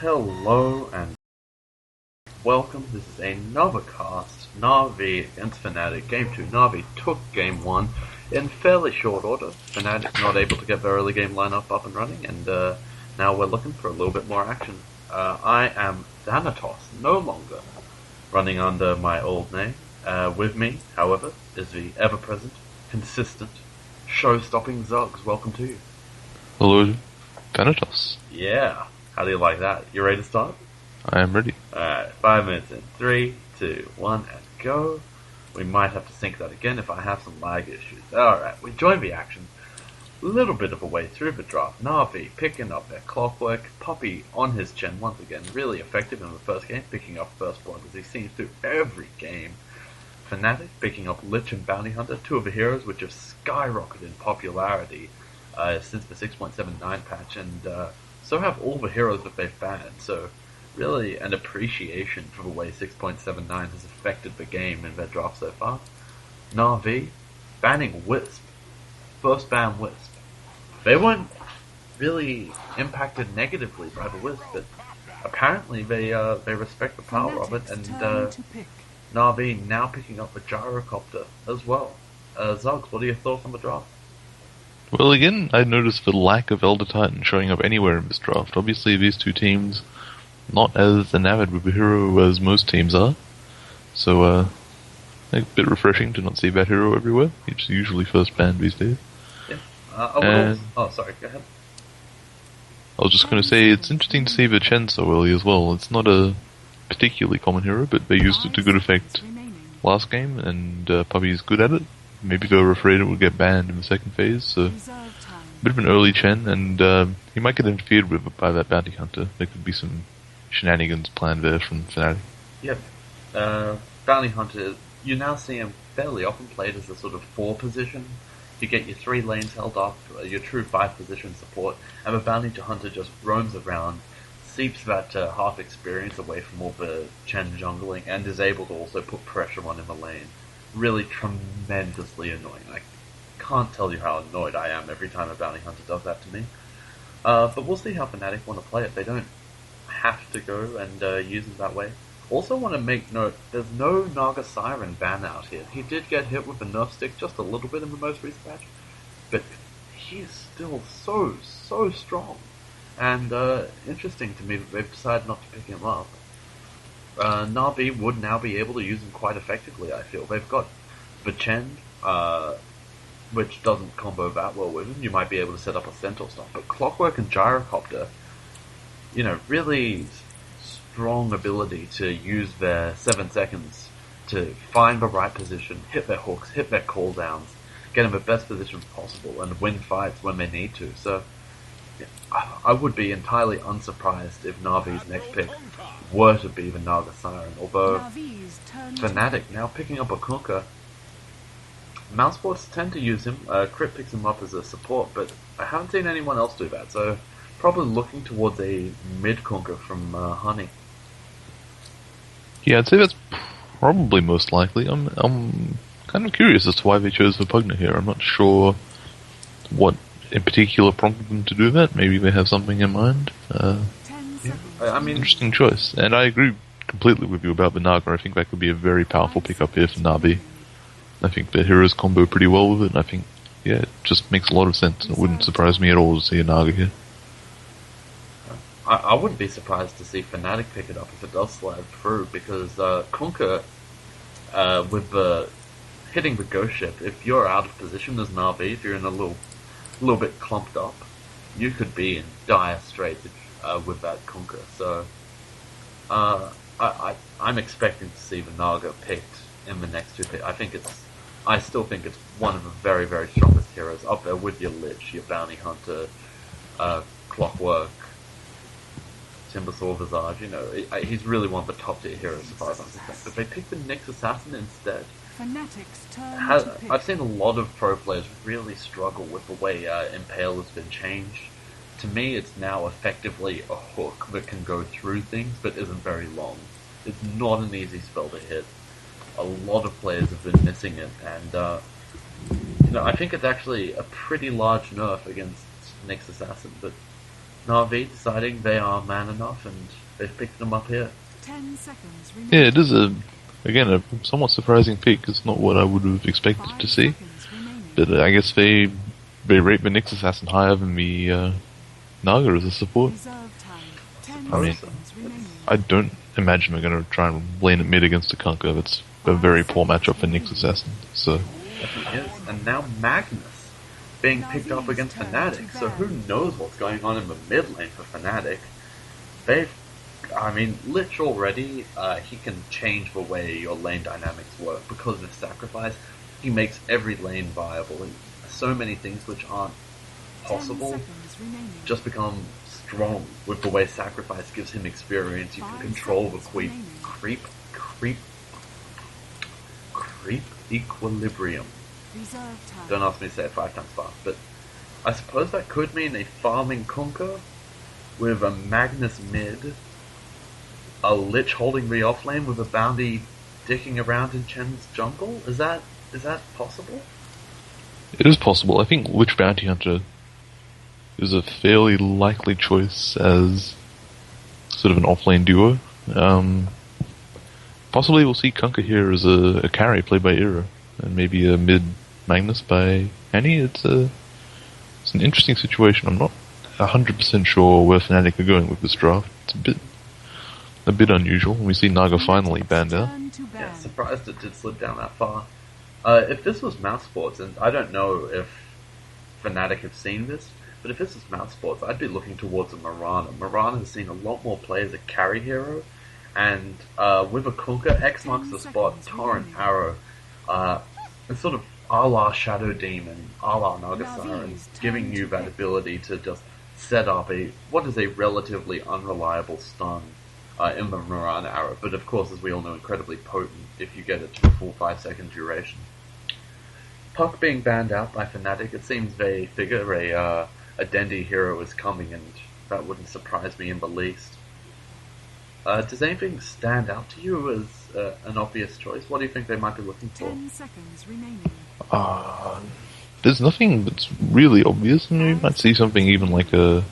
Hello and welcome. This is another cast. Navi against Fnatic. Game 2. Navi took Game 1 in fairly short order. Fnatic not able to get their early game lineup up and running, and now we're looking for a little bit more action. I am dota2navifnaticgame2, no longer running under my old name. With me, however, is the ever-present, consistent, show-stopping Zugs. Welcome to you. Hello, dota2navifnaticgame2. Yeah. How do you like that? You ready to start? I am ready. Alright, 5 minutes in. 3, 2, 1, and go. We might have to sync that again if I have some lag issues. Alright, we join the action. A little bit of a way through the draft. Na'Vi picking up their clockwork. Puppey on his chin once again. Really effective in the first game, picking up first blood as he seems to every game. Fnatic picking up Lich and Bounty Hunter, two of the heroes which have skyrocketed in popularity since the 6.79 patch, and so have all the heroes that they've banned. So really an appreciation for the way 6.79 has affected the game in their draft so far. Na'Vi banning Wisp. First ban Wisp. They weren't really impacted negatively by the Wisp, but apparently they respect the power of it, and Na'Vi now picking up the gyrocopter as well. Zugs, what are your thoughts on the draft? Well, again, I noticed the lack of Elder Titan showing up anywhere in this draft. Obviously, these two teams not as enamored with the hero as most teams are, so a bit refreshing to not see that hero everywhere. It's usually first banned these days. Yeah. Sorry, go ahead. I was just going to say, it's interesting to see the Chen so early as well. It's not a particularly common hero, but they used it to good effect last game, and Puppey's good at it. Maybe they were afraid it would get banned in the second phase, so a bit of an early Chen, and he might get interfered with by that bounty hunter. There could be some shenanigans planned there from Fnatic. Yep. Bounty hunter, you now see him fairly often played as a sort of 4 position. You get your 3 lanes held up, your true 5 position support, and the bounty hunter just roams around, seeps that half experience away from all the Chen jungling, and is able to also put pressure on in the lane. Really tremendously annoying. I can't tell you how annoyed I am every time a bounty hunter does that to me. But we'll see how Fnatic want to play it. They don't have to go and use it that way. Also want to make note, there's no Naga Siren ban out here. He did get hit with a nerf stick just a little bit in the most recent patch, but he's still so strong. And interesting to me that they've decided not to pick him up. Na'Vi would now be able to use him quite effectively, I feel. They've got the Chen, which doesn't combo that well with him. You might be able to set up a Centaur stuff, but Clockwork and Gyrocopter, really strong ability to use their 7 seconds to find the right position, hit their hooks, hit their cooldowns, get in the best position possible, and win fights when they need to. So I would be entirely unsurprised if Navi's next pick were to be the Naga Siren, although Fnatic now picking up a Kunkka. Mousesports tend to use him, Crit picks him up as a support, but I haven't seen anyone else do that, so probably looking towards a mid Kunkka from Honey. Yeah, I'd say that's probably most likely. I'm kind of curious as to why they chose the Pugna here. I'm not sure what in particular prompted them to do that. Maybe they have something in mind. Interesting choice. And I agree completely with you about the Naga. I think that could be a very powerful pickup here for Na'Vi. I think the heroes combo pretty well with it, and I think, it just makes a lot of sense. It wouldn't surprise me at all to see a Naga here. I wouldn't be surprised to see Fnatic pick it up if it does slide through, because Kunkka, with the hitting the ghost ship, if you're out of position as Na'Vi, if you're in a little bit clumped up, you could be in dire straits with that Kunkka. So I'm expecting to see the Naga picked in the next 2 picks. I still think it's one of the very, very strongest heroes up there with your Lich, your Bounty Hunter, Clockwork, Timbersaw Visage. He's really one of the top tier heroes as far as I'm concerned. But they picked the Nyx Assassin instead. I've seen a lot of pro players really struggle with the way Impale has been changed. To me, it's now effectively a hook that can go through things, but isn't very long. It's not an easy spell to hit. A lot of players have been missing it, and I think it's actually a pretty large nerf against Nyx Assassin, but Na'Vi deciding they are man enough and they've picked them up here. 10 seconds remaining. Yeah, it is again, a somewhat surprising pick. It's not what I would have expected 5 to see. seconds remaining. But I guess they rate the Nyx Assassin higher than the Naga as a support. Reserve time. 10 I mean, seconds remaining. I don't imagine they're going to try and lane at mid against the Kunkka. That's a very poor matchup for Nyx Assassin. So, Definitely is. And now Magnus being picked up against Fnatic. So who knows what's going on in the mid lane for Fnatic. Lich already, he can change the way your lane dynamics work because of sacrifice. He makes every lane viable, and so many things which aren't 10 possible seconds remaining. just become strong with the way sacrifice gives him experience. You can 5 control the seconds remaining. creep equilibrium. Reserve time. Don't ask me to say it 5 times fast, but I suppose that could mean a farming Kunkka with a Magnus mid, a Lich holding the off lane with a Bounty dicking around in Chen's jungle? Is that possible? it is possible. I think Lich Bounty Hunter is a fairly likely choice as sort of an off-lane duo. Possibly we'll see Kunkka here as a carry played by Ira, and maybe a mid Magnus by Annie. It's an interesting situation. I'm not 100% sure where Fnatic are going with this draft. It's a bit unusual. We see Naga finally banned out. Turn to ban. Yeah, surprised it did slip down that far. If this was Mouse Sports, and I don't know if Fnatic have seen this, but if this was Mouse Sports, I'd be looking towards a Mirana. Mirana has seen a lot more play as a carry hero, and with a Kunkka, X marks the spot, Torrent Arrow, it's sort of a la Shadow Demon, a la Nagasara, and giving you that ability to just set up what is a relatively unreliable stun in the Mirana Arrow, but of course, as we all know, incredibly potent if you get it to a full 5-second duration. Puck being banned out by Fnatic, it seems they figure a Dendi hero is coming, and that wouldn't surprise me in the least. Does anything stand out to you as an obvious choice? What do you think they might be looking for? 10 seconds remaining. There's nothing that's really obvious, and you might see something even like if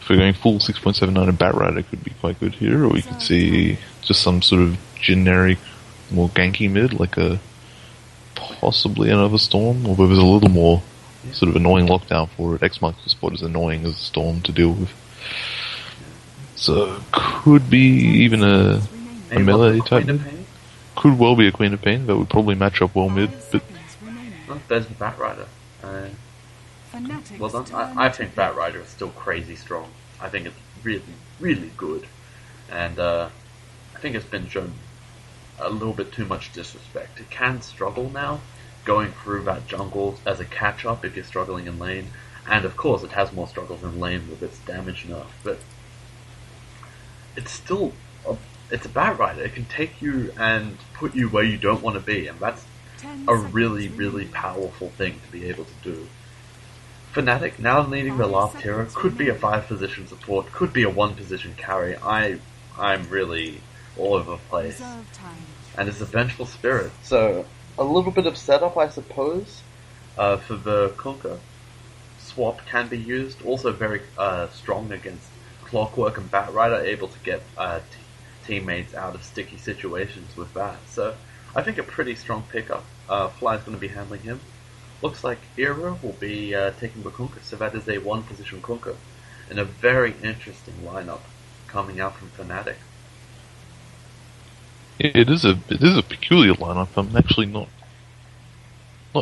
we're going full 6.79, a Batrider could be quite good here, or we could see just some sort of generic, more ganky mid, like possibly another Storm, although there's a little more sort of annoying lockdown for it. X marks the spot as annoying as a Storm to deal with. So, could be even a melee type mid. Could well be a Queen of Pain, that would probably match up well mid, but Well, there's the Batrider. Well done. I think Batrider is still crazy strong. I think it's really, really good. And I think it's been shown a little bit too much disrespect. It can struggle now, going through that jungle as a catch-up if you're struggling in lane. And of course it has more struggles in lane with its damage nerf, but it's still it's a Batrider. It can take you and put you where you don't want to be, and that's a really, really powerful thing to be able to do. Fnatic, now needing the last hero, could be a 5-position support, could be a 1-position carry. I'm really all over the place. And it's a Vengeful Spirit. So, a little bit of setup, I suppose, for the Kunkka. Swap can be used, also very strong against Clockwork and Batrider, able to get teammates out of sticky situations with that. So, I think a pretty strong pickup. Fly's going to be handling him. Looks like Ira will be taking the Kunkka, so that is a 1-position Kunkka. And a very interesting lineup coming out from Fnatic. yeah, it is a peculiar lineup. I'm actually not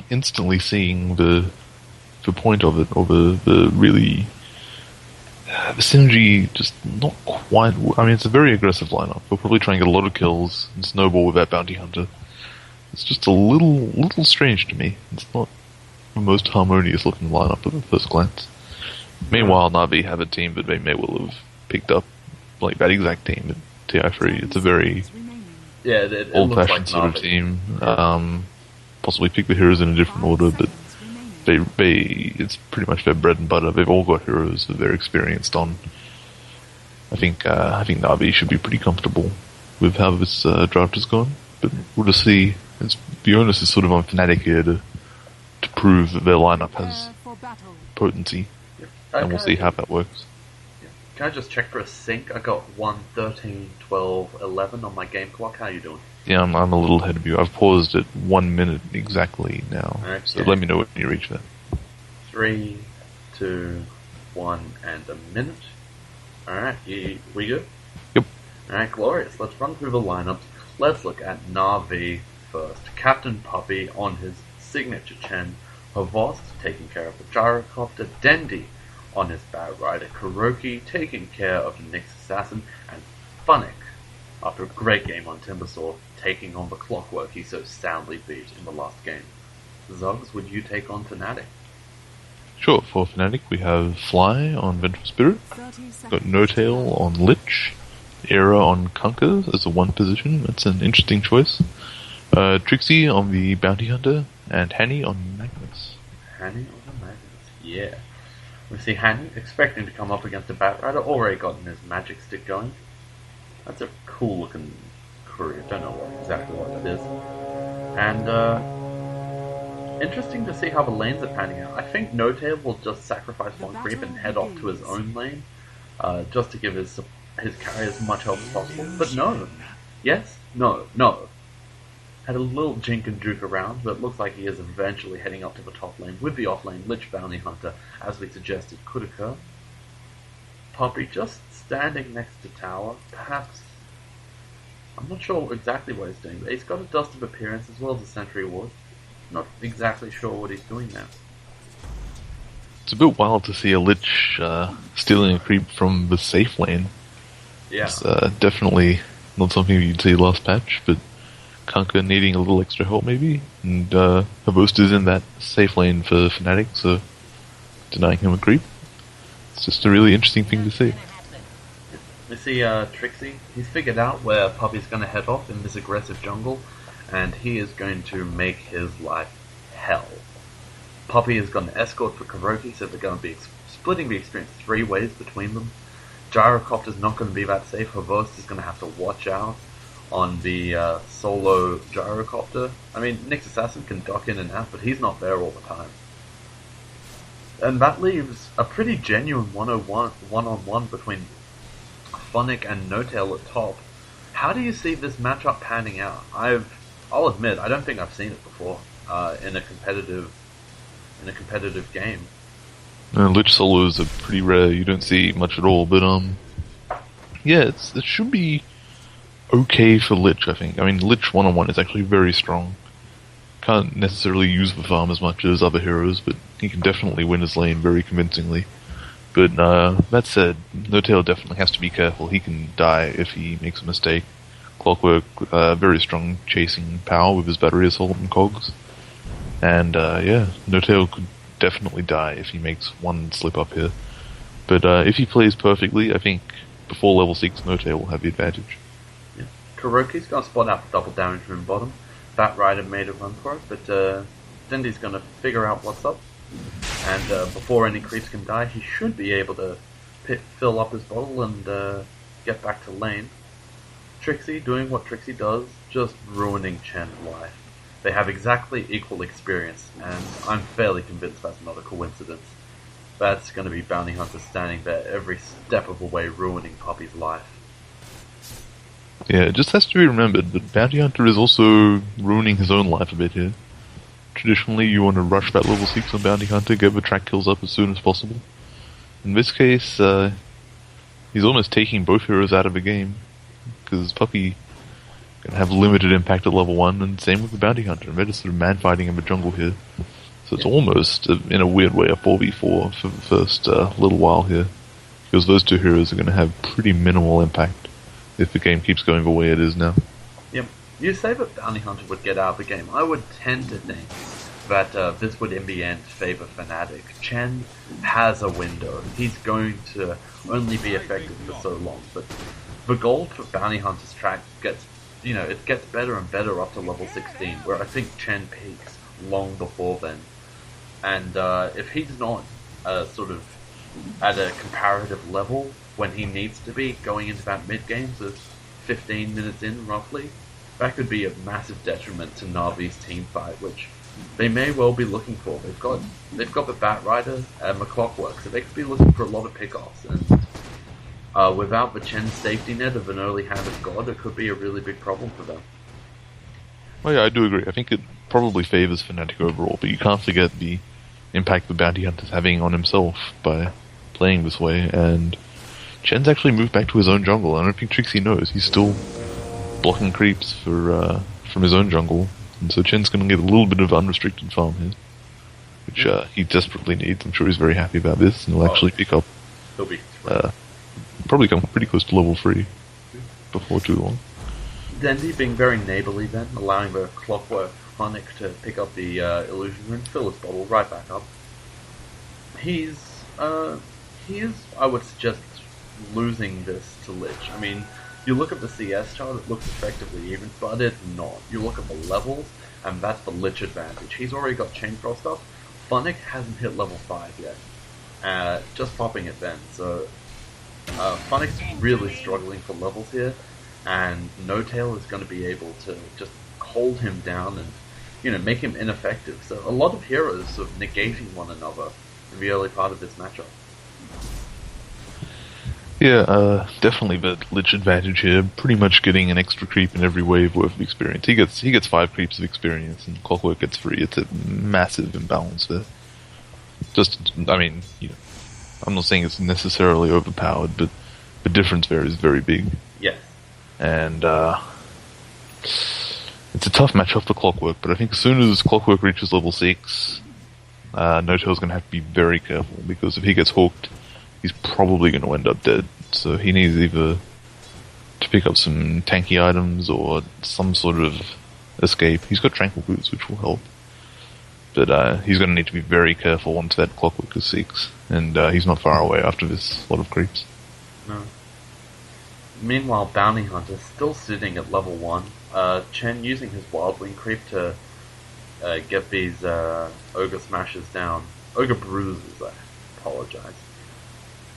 instantly seeing the point of it, or the really the synergy. Just not quite. I mean, it's a very aggressive lineup. We'll probably try and get a lot of kills and snowball with that Bounty Hunter. It's just a little strange to me. It's not the most harmonious looking lineup at the first glance. Meanwhile, Na'Vi have a team that they may well have picked up, like that exact team at TI3. It's a very it old-fashioned like sort of Na'Vi. team. Possibly pick the heroes in a different order, but it's pretty much their bread and butter. They've all got heroes that they're experienced on. I think Na'Vi should be pretty comfortable with how this draft has gone, but we'll just see. The onus is sort of on Fnatic here to prove that their lineup has potency. and we'll see how that works. Can I just check for a sync? I got 1, 13, 12, 11 on my game clock. How you doing? Yeah, I'm a little ahead of you. I've paused at 1 minute exactly now, so let me know when you reach that. 3, 2, 1, and a minute. Alright, we good? Yep. Alright, glorious. Let's run through the lineups. Let's look at Na'Vi first. Captain Puppy on his signature Chen. Havost taking care of the Gyrocopter. Dendy on his Bat Rider. Kuroki taking care of the Nyx Assassin. And Funnick, after a great game on Timbersaw, taking on the Clockwork he so soundly beat in the last game. Zuggs, would you take on Fnatic? Sure, for Fnatic we have Fly on Vengeful Spirit, 30 seconds. got No Tail on Lich, Era on Kunkka as a 1 position, that's an interesting choice. Trixie on the Bounty Hunter, and Hanny on Magnus. Hanny on the Magnus, yeah. We see Hanny expecting to come up against a Bat Rider, already gotten his magic stick going. That's a cool looking career, don't know exactly what that is. And, interesting to see how the lanes are panning out. I think No Tail will just sacrifice one creep and head off to his own lane, just to give his carry as much help as possible. But no. Yes? No. Had a little jink and juke around, but it looks like he is eventually heading up to the top lane with the off lane Lich Bounty Hunter, as we suggested could occur. Poppy just standing next to tower, perhaps. I'm not sure exactly what he's doing, but he's got a Dust of Appearance as well as a Sentry Ward. Not exactly sure what he's doing now. It's a bit wild to see a Lich stealing a creep from the safe lane. Yeah. It's definitely not something you'd see last patch, but Kunkka needing a little extra help maybe, and Havost is in that safe lane for Fnatic, so denying him a creep. It's just a really interesting thing to see. We see Trixie. He's figured out where Puppy's going to head off in this aggressive jungle, and he is going to make his life hell. Puppy is going to escort for Kuroki, so they're going to be splitting the experience 3 ways between them. Gyrocopter's not going to be that safe. Havost is going to have to watch out on the solo Gyrocopter. I mean, Nyx Assassin can dock in and out, but he's not there all the time. And that leaves a pretty genuine one-on-one between Funnick and No Tail at top. How do you see this matchup panning out? I'll admit, I don't think I've seen it before in a competitive game. Lich solos are pretty rare. You don't see much at all, but yeah, it should be okay for Lich. I think. I mean, Lich 1-on-1 is actually very strong. Can't necessarily use the farm as much as other heroes, but he can definitely win his lane very convincingly. But that said, No Tail definitely has to be careful. He can die if he makes a mistake. Clockwork, very strong chasing power with his battery assault and cogs. And yeah, No Tail could definitely die if he makes one slip up here. But if he plays perfectly, I think before level 6, No Tail will have the advantage. Yeah. Kuroki's going to spot out the double damage from bottom. Bat Rider made a run for it, but Dendy's going to figure out what's up. And before any creeps can die, he should be able to fill up his bottle and get back to lane. Trixie doing what Trixie does, just ruining Chen's life. They have exactly equal experience, and I'm fairly convinced that's not a coincidence. That's going to be Bounty Hunter standing there every step of the way ruining Poppy's life. Yeah, it just has to be remembered that Bounty Hunter is also ruining his own life a bit here. Traditionally, you want to rush that level 6 on Bounty Hunter, get the track kills up as soon as possible. In this case, he's almost taking both heroes out of the game, because Puppy can have limited impact at level 1, and same with the Bounty Hunter. They're just sort of man-fighting in the jungle here. So it's almost, in a weird way, a 4v4 for the first little while here. Because those two heroes are going to have pretty minimal impact if the game keeps going the way it is now. Yep. You say that Bounty Hunter would get out of the game. I would tend to think that this would in the end favour Fnatic. Chen has a window. He's going to only be effective for so long, but the gold for Bounty Hunter's track gets better and better up to level 16, where I think Chen peaks long before then. And if he's not sort of at a comparative level when he needs to be, going into that mid-game, so 15 minutes in roughly, that could be a massive detriment to Na'Vi's team fight, which they may well be looking for. They've got the Bat Rider and the Clockwork, so they could be looking for a lot of pickoffs. And without the Chen safety net of an early hand of God, it could be a really big problem for them. Well, yeah, I do agree. I think it probably favors Fnatic overall, but you can't forget the impact the Bounty Hunter's having on himself by playing this way, and Chen's actually moved back to his own jungle. I don't think Trixie knows. He's still blocking creeps from his own jungle, and so Chen's going to get a little bit of unrestricted farm here, which he desperately needs. I'm sure he's very happy about this, and he'll actually pick up... He'll be probably come pretty close to level 3 before too long. Dendy being very neighborly then, allowing the Clockwork Phonic to pick up the Illusion Rune, fill his bottle right back up. He is, I would suggest, losing this to Lich. I mean, you look at the CS chart, it looks effectively even, but it's not. You look at the levels, and that's the Lich advantage. He's already got Chain Frost up. Phonic hasn't hit level 5 yet. Just popping it then, so Phonic's really struggling for levels here, and No Tail is going to be able to just hold him down and, make him ineffective. So a lot of heroes sort of negating one another in the early part of this matchup. Yeah, definitely the Lich advantage here. Pretty much getting an extra creep in every wave worth of experience. He gets 5 creeps of experience, and Clockwork gets 3. It's a massive imbalance there. I'm not saying it's necessarily overpowered, but the difference there is very big. Yes. And it's a tough matchup for Clockwork, but I think as soon as Clockwork reaches level 6, No Tail's going to have to be very careful, because if he gets hooked, he's probably going to end up dead. So he needs either to pick up some tanky items or some sort of escape. He's got Tranquil Boots, which will help. But he's going to need to be very careful once that Clockwork is 6. And he's not far away after this lot of creeps. No. Meanwhile, Bounty Hunter still sitting at level 1. Chen using his Wild Wing creep to get these Ogre Smashes down. Ogre Bruises, I apologize.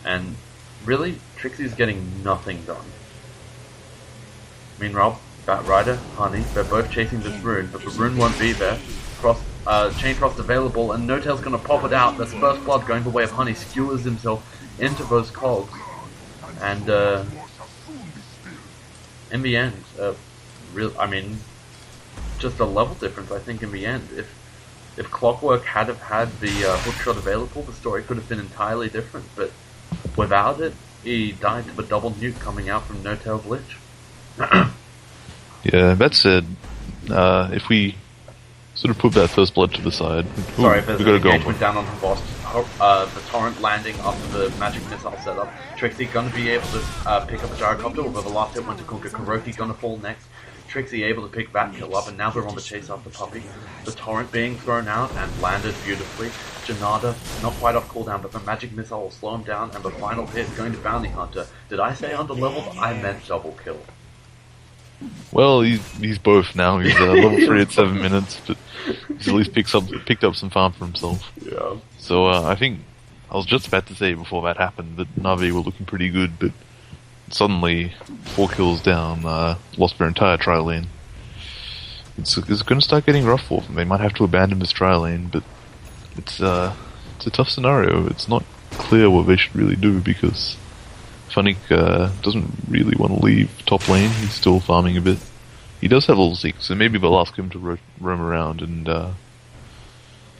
And really, Trixie's getting nothing done. Meanwhile, Bat Rider, Honey, they're both chasing this rune, but the rune won't be there. Chain Frost available, and No Tail's gonna pop it out. There's First Blood going the way of Honey, skewers himself into those cogs. And in the end, just a level difference, I think, in the end. If Clockwork had have had the hookshot available, the story could have been entirely different, but without it, he died to the double nuke coming out from No Tail's Lich. Yeah, that said, if we sort of put that First Blood to the side... Sorry, there's an engagement down on the boss. The Torrent landing after the magic missile setup. Trixie gonna be able to pick up a gyrocopter, although the last hit went to Kunkka. Kuroki gonna fall next. Trixie able to pick that kill up, and now they're on the chase after Puppy. The Torrent being thrown out and landed beautifully. Janada, not quite off cooldown, but the magic missile will slow him down, and the final hit going to Bounty Hunter. Did I say under leveled? I meant double kill. Well, he's both now. He's level 3 at 7 minutes, but he's at least picked up some farm for himself. Yeah. So I think I was just about to say before that happened that Na'Vi were looking pretty good, but suddenly 4 kills down, lost their entire tri lane. It's going to start getting rough for them. They might have to abandon this tri lane, but it's a tough scenario. It's not clear what they should really do, because Phonic doesn't really want to leave top lane. He's still farming a bit. He does have level 6, so maybe they'll ask him to roam around. And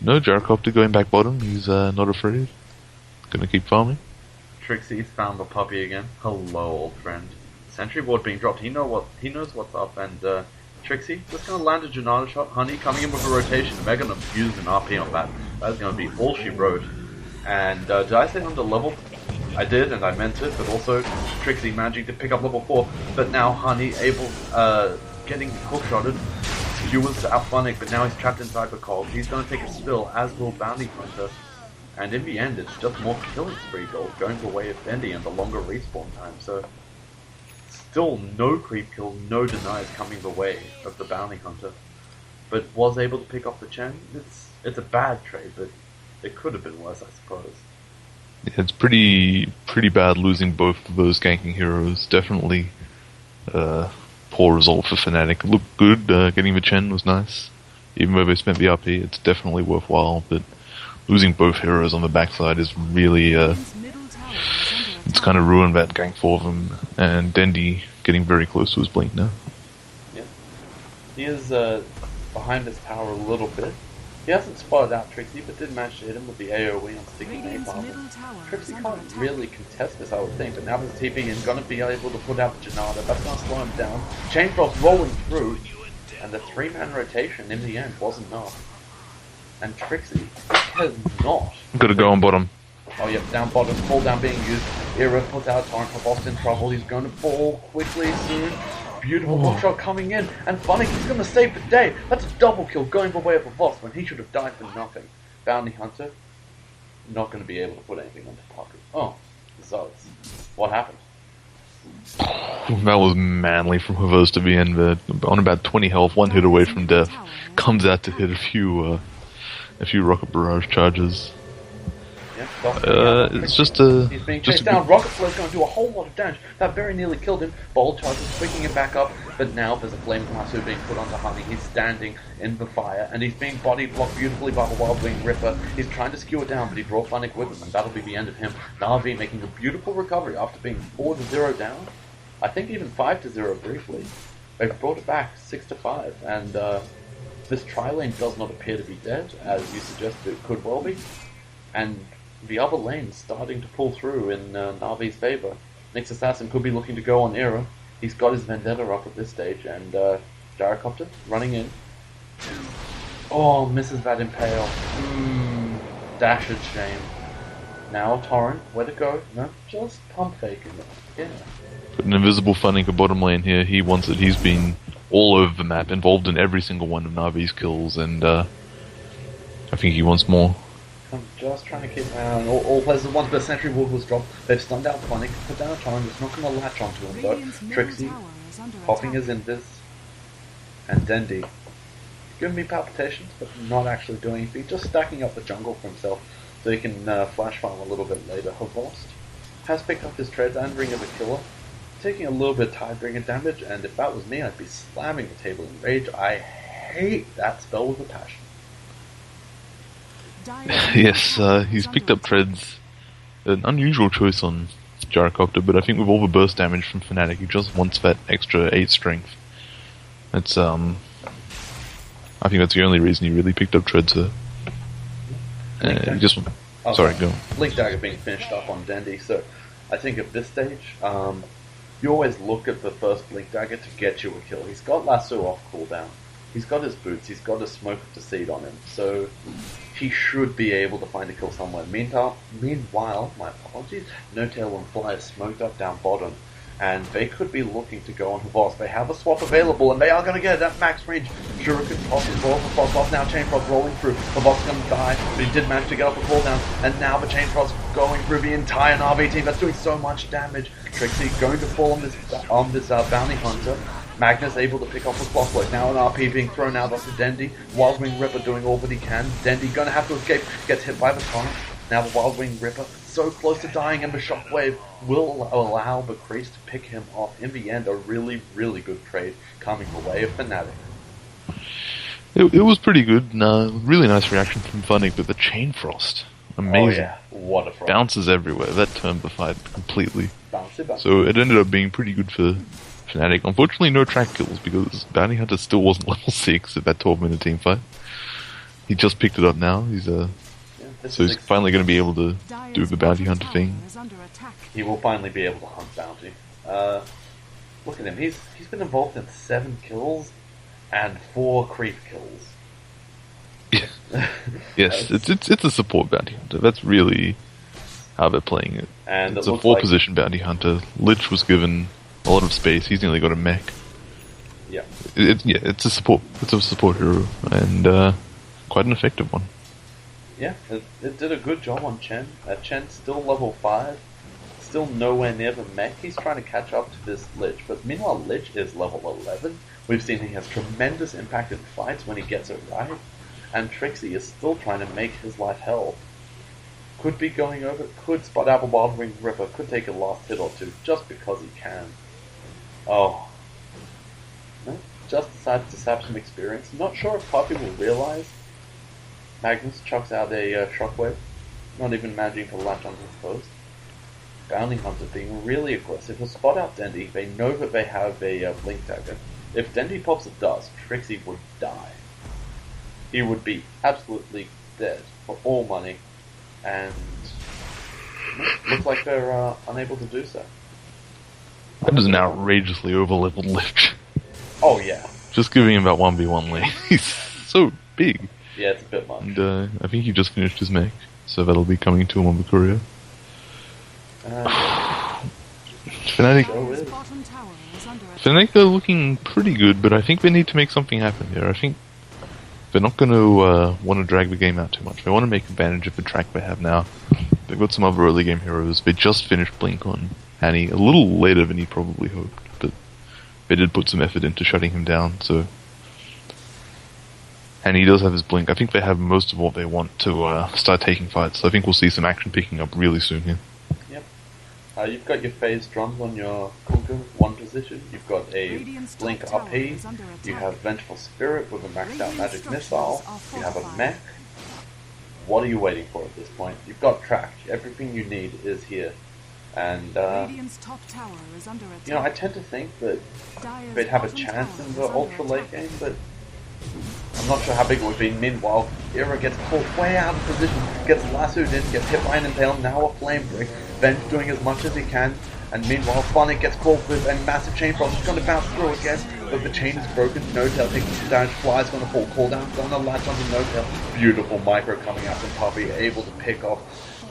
no, Gyrocopter going back bottom. He's not afraid. Gonna keep farming. Trixie's found the Puppy again. Hello, old friend. Sentry ward being dropped. He knows what's up. And Trixie just gonna land a Janata shot. Honey coming in with a rotation. They're gonna use an RP on that. That's gonna be all she wrote. And did I say under level? I did, and I meant it, but also Trixie managing to pick up level 4, but now Honey getting hookshotted, skewers to out Phonic, but now he's trapped inside the cog. He's going to take a spill, as will Bounty Hunter, and in the end it's just more killing spree gold going the way of Fendi and the longer respawn time, so still no creep kills, no denies coming the way of the Bounty Hunter, but was able to pick up the Chen. It's a bad trade, but it could have been worse, I suppose. Yeah, it's pretty bad losing both of those ganking heroes. Definitely poor result for Fnatic. Looked good, getting the Chen was nice. even though they spent the RP, it's definitely worthwhile. But losing both heroes on the backside is really Radiant's middle tower is under it's attack. kind of ruined that gang for them. And Dendi getting very close to his blink now. Yeah. He is behind his tower a little bit. He hasn't spotted out Trixie, but did manage to hit him with the AoE on Sticky Radiant's Napalm. middle tower is Trixie under can't attack. really contest this, I would think, but now with the TP in, gonna be able to put out the Janata. That's gonna slow him down. Chain Frost rolling through, and the 3-man rotation in the end was enough. And Trixie has not. Gotta go on bottom. Oh, yep, down bottom, fall down being used. Era puts out Torrent for Boston trouble. He's going to fall quickly soon. Beautiful hookshot coming in, and Funny, he's going to save the day. That's a double kill going the way of a boss when he should have died for nothing. Bounty Hunter, not going to be able to put anything onto Pocket. Oh, Zods. What happened? That was manly from Havos to be in, but on about 20 health, one hit away from death. Comes out to hit a few rocket barrage charges. Yeah, It's just he's being just chased down. Rocket Flow's going to do a whole lot of damage. That very nearly killed him. Bold charges picking him back up, but now there's a flame lasso being put onto Honey. He's standing in the fire, and he's being body blocked beautifully by the Wild Wing Ripper. He's trying to skew it down, but he brought Funnick with him, and that'll be the end of him. Na'Vi making a beautiful recovery after being 4-0 down. I think even 5-0 briefly. They've brought it back 6-5, and this tri-lane does not appear to be dead, as you suggested it could well be. And the other lane's starting to pull through in Na'Vi's favor. Nyx Assassin could be looking to go on Era. He's got his Vendetta up at this stage, and Gyrocopter running in. Oh, misses that Impale. Dashed shame. Now Torrent, where to go? No, just pump faking it. Yeah. Put an invisible Funny for bottom lane here. He wants it. He's been all over the map, involved in every single one of Na'Vi's kills, and I think he wants more. I'm just trying to keep an eye on all places. Once the Sentry Ward was dropped, they've stunned out Funnick, put down a Torrent. It's not going to latch onto him though. Radiant's middle Trixie tower is under popping attack. his Invis, and Dendi giving me palpitations, but not actually doing anything. Just stacking up the jungle for himself so he can flash farm a little bit later. Havost has picked up his treads and Ring of the Killer, taking a little bit of Tidebringer damage, and if that was me, I'd be slamming the table in rage. I hate that spell with a passion. Yes, he's picked up treads. An unusual choice on Gyrocopter, but I think with all the burst damage from Fnatic, he just wants that extra 8 strength. That's I think that's the only reason he really picked up treads. He just sorry, go. Blink Dagger being finished up on Dendi, so I think at this stage, you always look at the first Blink Dagger to get you a kill. He's got Lasso off cooldown. He's got his boots, he's got a Smoke of Deceit on him, so he should be able to find a kill somewhere. Meanwhile, my apologies, No Tail and Fly is smoked up down bottom, and they could be looking to go on Havos. They have a swap available, and they are going to get it at max range. Shuriken toss as well for Frost off. Now Chain Frost rolling through. Havos is going to die, but he did manage to get up a cooldown, and now the Chain Frost going through the entire Na'Vi team. That's doing so much damage. Trixie going to fall on this Bounty Hunter. Magnus able to pick up with Clockwork. Now an RP being thrown out onto Dendi. Wild Wing Ripper doing all that he can. Dendi going to have to escape. Gets hit by the torrent. Now the Wild Wing Ripper so close to dying, and the Shockwave will allow the Crease to pick him off. In the end, a really, really good trade coming the way of Fnatic. It was pretty good. Really nice reaction from Funnick, but the Chain Frost, amazing. Oh yeah, what a frost. Bounces everywhere. That turned the fight completely. Bounce it. So it ended up being pretty good for Fnatic. Unfortunately, no track kills because Bounty Hunter still wasn't level 6 at that 12-minute team fight. He just picked it up now. He's he's finally going to be able to do the Bounty Hunter thing. He will finally be able to hunt Bounty. Look at him. He's been involved in 7 kills and 4 creep kills. Yes, it's a support Bounty Hunter. That's really how they're playing it. And it's a 4-position Bounty Hunter. Lich was given a lot of space. He's nearly got a mech. Yeah. It's a support. It's a support hero, and quite an effective one. Yeah, it did a good job on Chen. Chen's still level 5, still nowhere near the mech. He's trying to catch up to this Lich, but meanwhile Lich is level 11. We've seen he has tremendous impact in fights when he gets it right, and Trixie is still trying to make his life hell. Could be going over, could spot out a Wild Wing Ripper, could take a last hit or two, just because he can. Oh. No? just decided to sap some experience. Not sure if Poppy will realize. Magnus chucks out a shockwave, not even managing to latch onto his post. Bounty Hunter being really aggressive. He'll spot out Dendy. They know that they have a blink dagger. If Dendy pops a dust, Trixie would die. He would be absolutely dead for all money, and looks like they're unable to do so. That is an outrageously over-leveled Lich. Oh yeah. Just giving him about 1v1 lane. He's so big. Yeah, it's a bit much. And I think he just finished his mech, so that'll be coming to him on the courier. Fnatic, Dire's bottom tower is under attack. Fnatic are looking pretty good, but I think they need to make something happen here. I think they're not going to want to drag the game out too much. They want to make advantage of the track they have now. They've got some other early game heroes. They just finished Blink on Hanny a little later than he probably hoped, but they did put some effort into shutting him down, so... And he does have his Blink. I think they have most of what they want to start taking fights, so I think we'll see some action picking up really soon here. Yep. You've got your phase drums on your Kunku, one position. You've got a Radiant's Blink top tower RP. is under attack. You have Vengeful Spirit with a maxed out Radiant magic structures missile. are You have a fortified. mech. What are you waiting for at this point? You've got track. Everything you need is here. And, Radiant's top tower is under attack. you know, I tend to think that Dire's they'd have a bottom chance tower in is the under ultra late attack. game, but I'm not sure how big it would be. Meanwhile, Ira gets caught way out of position, gets lassoed in, gets hit by an impale, now a flame break. Venge doing as much as he can, and meanwhile, Phonic gets caught with a massive chain frost. He's going to bounce through again, but the chain is broken. No-Tail taking some damage. Fly's going to fall. Cooldown's going to latch onto No-Tail. Beautiful micro coming out from Puppy, able to pick off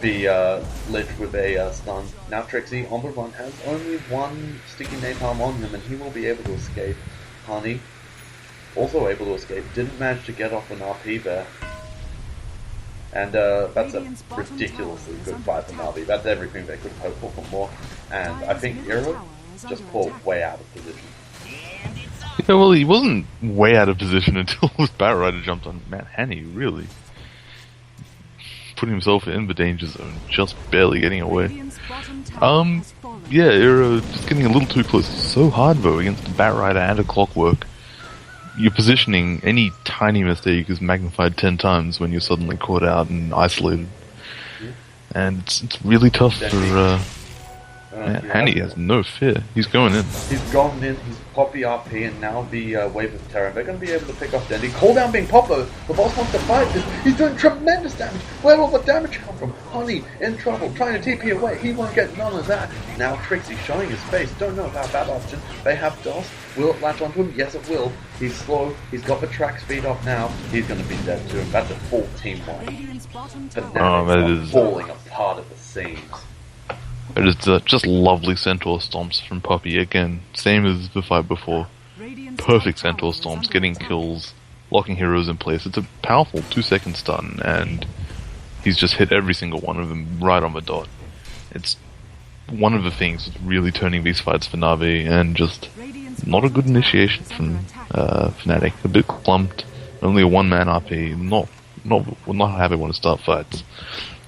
the Lich with a stun. Now Trixie on the run has only one sticky napalm on him, and he will be able to escape. Honey also able to escape. Didn't manage to get off an RP there. And that's a Radiant's bottom ridiculously tower is good under fight from attack. Navi. That's everything they could hope for more. And I Dire's think middle Iro tower is just under pulled attack. way out of position. Yeah, well, he wasn't way out of position until his Batrider jumped on Matt Hanny, really. Putting himself in the danger zone, just barely getting away. Radiant's bottom tower has fallen. Yeah, Iro just getting a little too close. It's so hard, though, against a Batrider and a Clockwork. Your positioning, any tiny mistake is magnified 10 times when you're suddenly caught out and isolated. And it's really tough for... Hanny has no fear. He's going in. He's gone in, he's popped the RP, and now the Wave of Terror. They're going to be able to pick off Dendy. Cooldown being popped though. The boss wants to fight this. He's doing tremendous damage. Where will the damage come from? Honey in trouble, trying to TP away. He won't get none of that. Now Trixie showing his face. Don't know about that option. They have DOS. Will it latch onto him? Yes, it will. He's slow. He's got the track speed off now. He's going to be dead too. And that's a full team wipe. Radiant's bottom The tower. that Navs are is- falling apart at the seams. It is just lovely Centaur Stomps from Poppy. Again, same as the fight before. Radiant's Perfect top Centaur tower is Stomps, under getting attack. kills, locking heroes in place. It's a powerful 2-second stun, and he's just hit every single one of them right on the dot. It's one of the things that's really turning these fights for Na'Vi, and just Radiant's not a good bottom tower initiation is from under attack. Fnatic. A bit clumped, only a one-man RP, not how they want to start fights.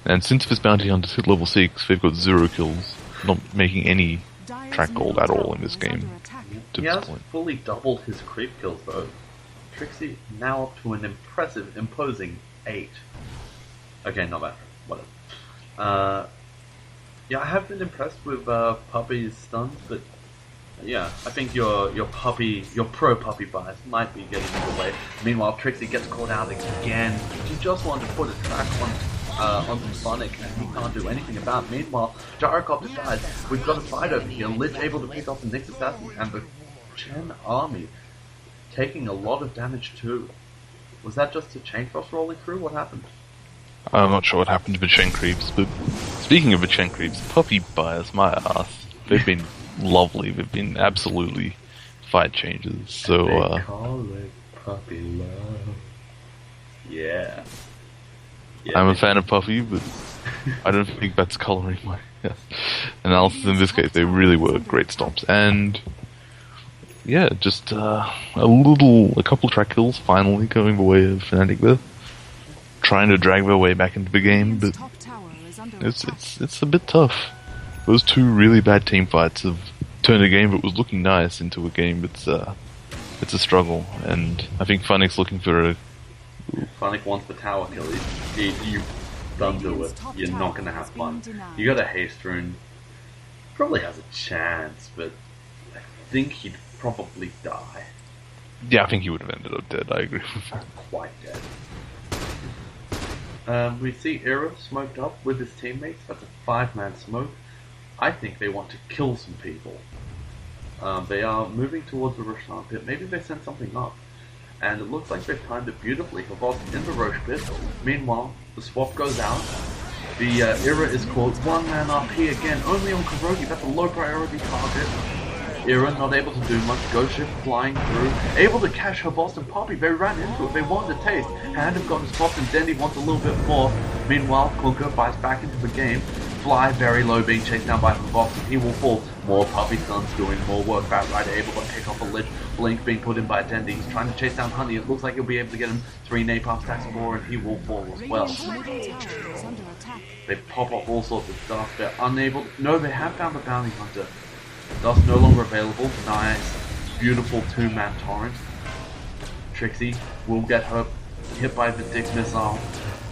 And since this bounty hunter's hit level 6, they've got 0 kills, not making any Dire's track gold middle at all tower in this is game. under attack. To He this has point. fully doubled his creep kills though. Trixie now up to an impressive, imposing 8. Okay, not bad. Whatever. Yeah, I have been impressed with Puppy's stuns, but yeah, I think your pro Puppy bias might be getting in the way. Meanwhile, Trixie gets caught out again. She just wanted to put a track onto Sonic, and he can't do anything about it. Meanwhile, Gyrocopter dies. We've got a fight over here. Lich able to pick off the Nyx Assassin, and the Chen army taking a lot of damage too. Was that just a chain frost rolling through? What happened? I'm not sure what happened to the Chen creeps, but speaking of the Chen creeps, Puppy bias my ass. They've been lovely. They've been absolutely fight changes. So They call it puppy love. Yeah. I'm a fan of Puffy, but I don't think that's coloring my analysis in this case. They really were great stomps. And yeah, just a couple track kills finally going the way of Fnatic there. Trying to drag their way back into the game, but Radiant's top tower is under it's attack. it's a bit tough. Those two really bad team fights have turned a game that was looking nice into a game that's it's a struggle, and I think Funny's looking for a... Funnick wants the tower kill. You don't do it. You're not going to have fun. You got a haste rune. Probably has a chance, but I think he'd probably die. Yeah, I think he would have ended up dead, I agree. Quite dead. We see Era smoked up with his teammates. That's a 5-man smoke. I think they want to kill some people. They are moving towards the Roshan pit. Maybe they sent something up. And it looks like they've timed it beautifully. Havos in the Roche pit. Meanwhile, the swap goes out. The Era is called 1-man RP again, only on Kurogi. That's a low priority target. Era not able to do much. Ghost Shift flying through. Able to catch Havos and Poppy. They ran into it. They wanted a taste. Hand have gotten spots and Dendy wants a little bit more. Meanwhile, Kunka bites back into the game. Fly very low, being chased down by Havos, and he will fall. More Puppy Sons doing more work. Batrider able to pick off a ledge. Blink being put in by Dendy. He's trying to chase down Honey. It looks like he'll be able to get him 3 napalm stacks more, and he will fall as well. They pop off all sorts of stuff. They're unable... No, they have found the Bounty Hunter. Thus no longer available. Nice. Beautiful 2-man torrent. Trixie will get her hit by the Dick missile,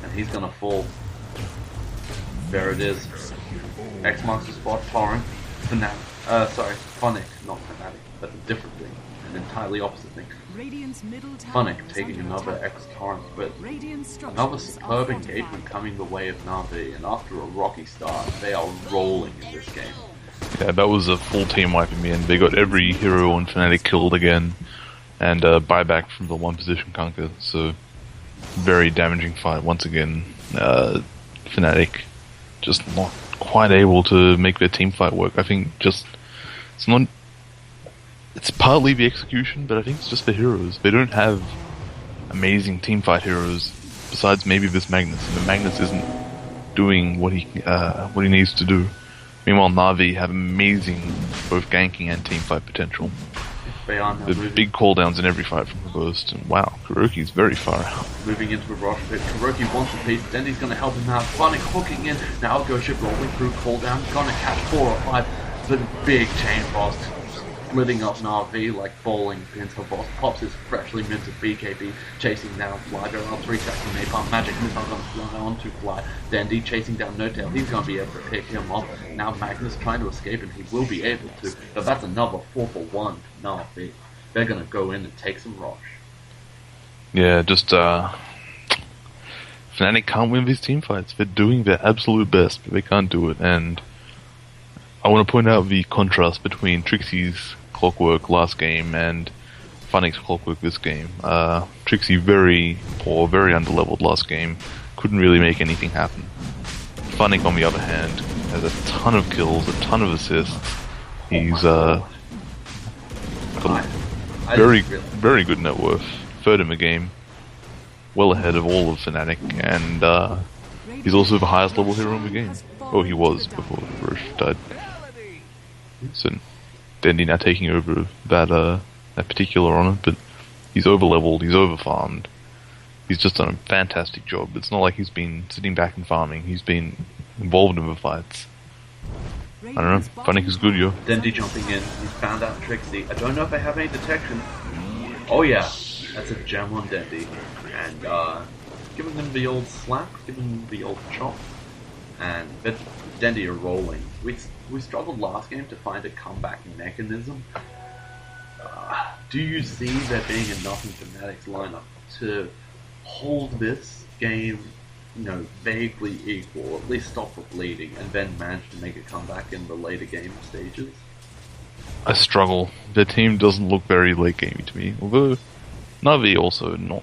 and he's gonna fall. There it is. X marks the spot. Torrent. Funnick, not Fnatic. That's a different thing. An entirely opposite thing. Funnick taking another X torrent, but another superb engagement coming the way of Na'Vi, and after a rocky start, they are rolling in this game. Yeah, that was a full team wipe in the end. They got every hero on Fnatic killed again, and buyback from the 1-position conquer, so very damaging fight once again. Fnatic just not quite able to make their team fight work. I think it's partly the execution, but I think it's just the heroes. They don't have amazing team fight heroes besides maybe this Magnus, and the Magnus isn't doing what he needs to do. Meanwhile, Na'Vi have amazing both ganking and team fight potential. They are now the big cooldowns in every fight from the Ghost, and wow, Kuroki's very far out. Moving into a Rosh pit. Kuroki wants a piece. Dendy's going to help him out. Funnick hooking in. Now Ghost Ship rolling through cooldown. Gonna catch 4 or 5. The big chain frost splitting up Na'Vi like bowling pins. Havos pops his freshly minted BKB, chasing down Fly. There are 3 stacks of napalm. Magic missile going to fly onto Fly. Dendy chasing down No Tail. He's going to be able to pick him up. Now Magnus trying to escape, and he will be able to. But that's another 4 for 1 Na'Vi. They're going to go in and take some Rosh. Yeah, just Fnatic can't win these team fights. They're doing their absolute best, but they can't do it. And I want to point out the contrast between Trixie's clockwork last game and Funnick's clockwork this game. Trixie very poor, very underleveled last game. Couldn't really make anything happen. Funnick, on the other hand, has a ton of kills, a ton of assists. He's got very good net worth. Third in the game, well ahead of all of Fnatic, and he's also the highest level hero in the game. Oh, he was before Roche died. So Dendy now taking over that particular honor, but he's over leveled, he's over farmed. He's just done a fantastic job. It's not like he's been sitting back and farming. He's been involved in the fights. I don't know. Funnick is good, yo. Dendy jumping in. He's found out Trixie. I don't know if they have any detection. Oh yeah, that's a gem on Dendy. And giving them the old slap, giving them the old chop. And Dendy are rolling. We struggled last game to find a comeback mechanism. Do you see there being enough in Fnatic's lineup to hold this game, vaguely equal, at least stop the bleeding, and then manage to make a comeback in the later game stages? I struggle. Their team doesn't look very late gamey to me, although Na'Vi also not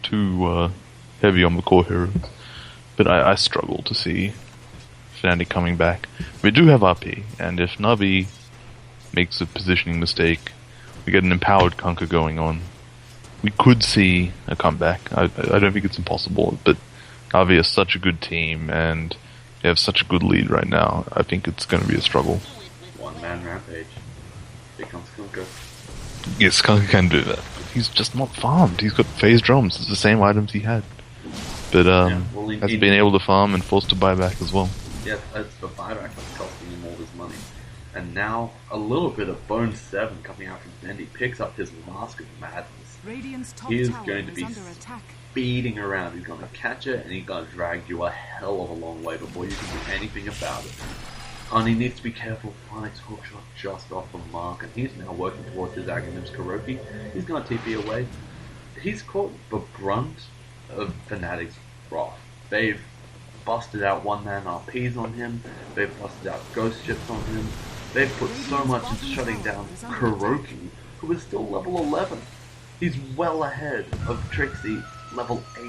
too heavy on the core heroes. But I struggle to see Fnatic coming back. We do have RP, and if Na'Vi makes a positioning mistake, we get an empowered conquer going on, we could see a comeback. I don't think it's impossible, but Na'Vi is such a good team, and they have such a good lead right now. I think it's going to be a struggle. 1-man rampage. Here comes Kunka. Yes, Kunka can do that. He's just not farmed. He's got phase drums. It's the same items he had. But has been able to farm and forced to buy back as well. Yeah, it's the buyback that's costing him all this money. And now a little bit of Bone 7 coming out from Dendy picks up his Mask of Madness. Radiant's top He is tower going to is be under attack. speeding around. He's going to catch it and he's going to drag you a hell of a long way before you can do anything about it. Honey needs to be careful. Phoenix hookshot just off the mark, and he's now working towards his Aghanims Kuroki. He's going to TP away. He's caught the brunt of Fnatic's wrath. They've busted out one-man RPs on him. They've busted out ghost ships on him. They've put so much into shutting down Kuroki, who is still level 11. He's well ahead of Trixie, level 8.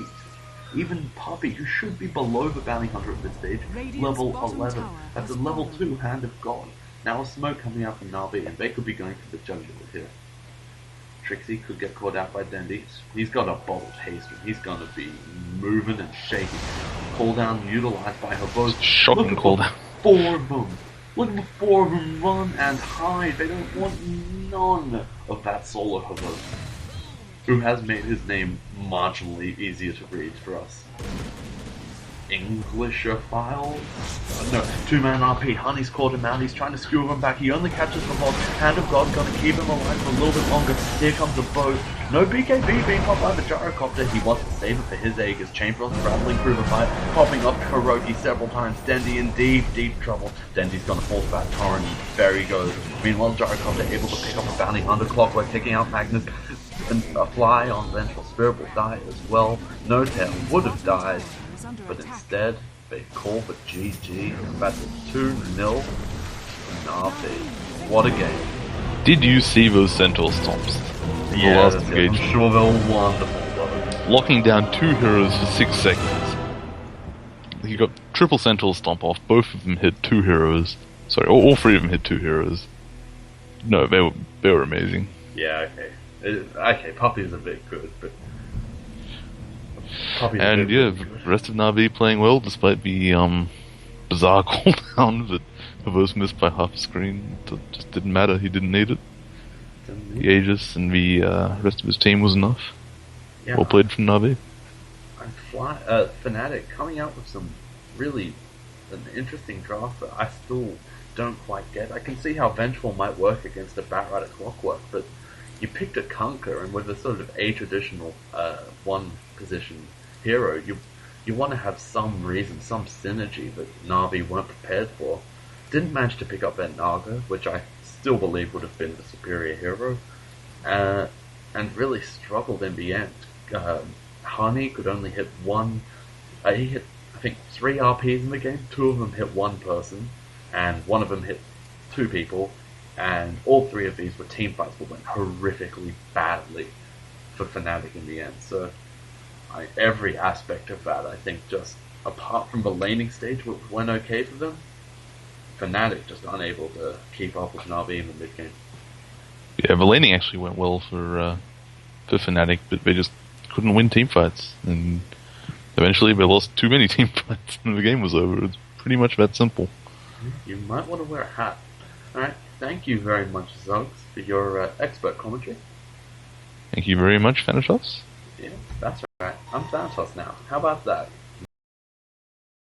Even Puppy, who should be below the Bounty Hunter at this stage, level 11. That's a level 2 Hand of God. Now a smoke coming out from Na'Vi, and they could be going for the jugular here. Trixie could get caught out by Dendy. He's got a bolt haste, and he's gonna be moving and shaking. Cooldown utilized by her both. Shocking cooldown. 4 of them. Look at the 4 of them run and hide. They don't want none of that solo hover, who has made his name marginally easier to read for us. Englishophile? No, 2-man RP. Honey's caught him out. He's trying to skewer him back. He only catches the mod. Hand of God gonna keep him alive for a little bit longer. Here comes the boat. No BKB being popped by the gyrocopter. He wants to save it for his Aegis. Chamberlain's traveling through the fight, popping up Kuroki several times. Dendy in deep, deep trouble. Dendy's gonna force back Torrent. There he goes. Meanwhile, gyrocopter able to pick up a bounty under Clockwork, taking out Magnus. And a fly on Vengeful Spirit will die as well. No Tail would have died, but instead they call for GG, and that's a 2-0 Na'Vi. What a game. Did you see those Centaur stomps? Yeah, last I'm engagement? sure they're wonderful though. Locking down 2 heroes for 6 seconds. He got triple Centaur stomp off, both of them hit 2 heroes. Sorry, all 3 of them hit 2 heroes. No, they were amazing. Yeah, okay. Okay, Puppy's a bit good, but... Puppy's And a bit yeah, good. the rest of Na'Vi playing well despite the bizarre cooldown that Perverse missed by half a screen. It just didn't matter, he didn't need it. The Aegis and the rest of his team was enough. Yeah, Well played from Na'Vi. and Fnatic coming out with some really an interesting draft that I still don't quite get. I can see how Vengeful might work against a Batrider Clockwork, but you picked a Conquer, and with a sort of a-traditional one-position hero, you want to have some reason, some synergy that Na'Vi weren't prepared for. Didn't manage to pick up their Naga, which I still believe would have been the superior hero, and really struggled in the end. Hani could only hit one. He hit, I think, 3 RPs in the game. 2 of them hit 1 person, and 1 of them hit 2 people. And all 3 of these were team fights that went horrifically badly for Fnatic in the end. So every aspect of that, I think, just apart from the laning stage, which went okay for them, Fnatic just unable to keep up with Na'Vi in the mid game. Yeah, the laning actually went well for Fnatic, but they just couldn't win team fights. And eventually they lost too many team fights and the game was over. It's pretty much that simple. You might want to wear a hat. Alright, thank you very much, Zogs, for your expert commentary. Thank you very much, Thanatos. Yeah, that's right. I'm Thanatos now. How about that?